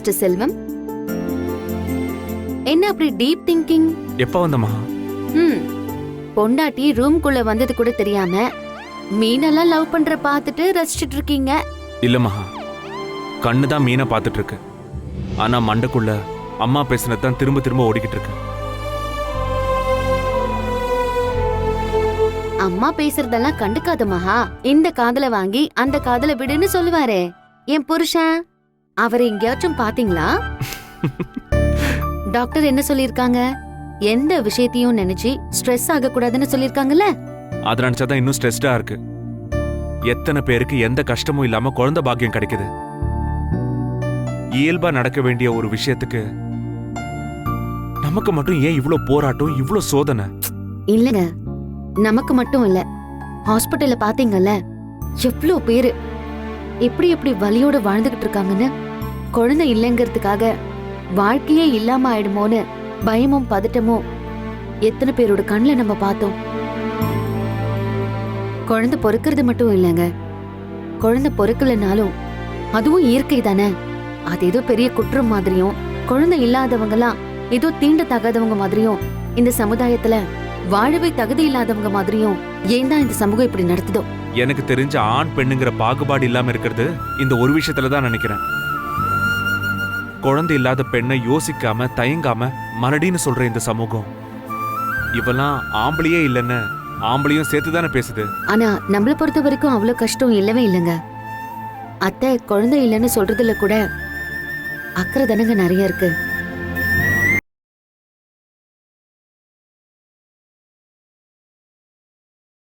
Mister செல்வம், என்ன அப்படி deep thinking? எப்ப வந்தம்மா? பொண்டாட்டி ரூம்குள்ள வந்தது கூட தெரியாம மீனெல்லாம் லவ் பண்ற பாத்துட்டு ரசிச்சிட்டு இருக்கீங்க. இல்லம்மா, கண்ணு தான் மீனை பார்த்துட்டு இருக்கு. ஆனா மண்டைக்குள்ள அம்மா பேசினதான் திரும்ப திரும்ப ஓடிக்கிட்டு இருக்கு. அம்மா பேசுறதெல்லாம் கண்டுக்காத மகா. இந்த காதல வாங்கி அந்த காதல விடுன்னு சொல்லுவாரே என் புருஷன். அவரை எங்கேயாச்சும் பாத்தீங்களா? டாக்டர் என்ன சொல்லிருக்காங்க? எந்த விஷயத்தையும் நினைச்சு ஸ்ட்ரெஸ் ஆக கூடாதுன்னு சொல்லிருக்காங்கல்ல. அத நினைச்சாதான் இன்னும் ஸ்ட்ரெஸ்டா இருக்கு. எத்தனை பேருக்கு எந்த கஷ்டமும் இல்லாம குழந்தை பாக்கியம் கிடைக்குது. இயல்பா நடக்க வேண்டிய ஒரு விஷயத்துக்கு நமக்கு மட்டும் ஏன் இவ்ளோ போராட்டம், இவ்ளோ சோதனை? இல்லங்க, நமக்கு மட்டும் இல்ல, ஹாஸ்பிட்டல்ல பாத்தீங்கல்ல எவ்ளோ பேரு எப்படி எப்படி வலியோட வாழ்ந்துகிட்டு இருக்காங்கன்னு. குழந்தை இல்லைங்கிறதுக்காக வாழ்க்கையே இல்லாம ஆயிடுமோன்னு பயமும் பதட்டமும் எத்தனை பேரோட கண்ணுல நம்ம பார்த்தோம். குழந்தை பொறுக்கிறது மட்டும் இல்லைங்க, குழந்தை பொறுக்கலனாலும் அதுவும் இயற்கை தானே. அது ஏதோ பெரிய குற்றம் மாதிரியும், குழந்தை இல்லாதவங்கலாம் ஏதோ தீண்டத்தகாதவங்க மாதிரியும், இந்த சமுதாயத்துல வாழவே தகுதி இல்லாதவங்க மாதிரியும் ஏன் தான் இந்த சமூகம் இப்படி நடத்துதோ? எனக்கு தெரிஞ்ச ஆண் பெண்ணுங்கிற பாகுபாடு இல்லாம இருக்கிறது இந்த ஒரு விஷயத்துலதான் நினைக்கிறேன். குழந்தை இல்லாத பெண்ணை யோசிக்காம தயங்காம மலடின்னு சொல்ற இந்த சமூகம் இவெல்லாம் ஆம்பளையே இல்லைன்னு ஆம்பளையும் சேர்த்துதானே பேசுது. ஆனா நம்மள பொறுத்த வரைக்கும் அவ்வளவு கஷ்டம் இல்லவே இல்லைங்க. அத்தை குழந்தை இல்லைன்னு சொல்றதுல கூட அக்கறை தானங்க நிறைய இருக்கு.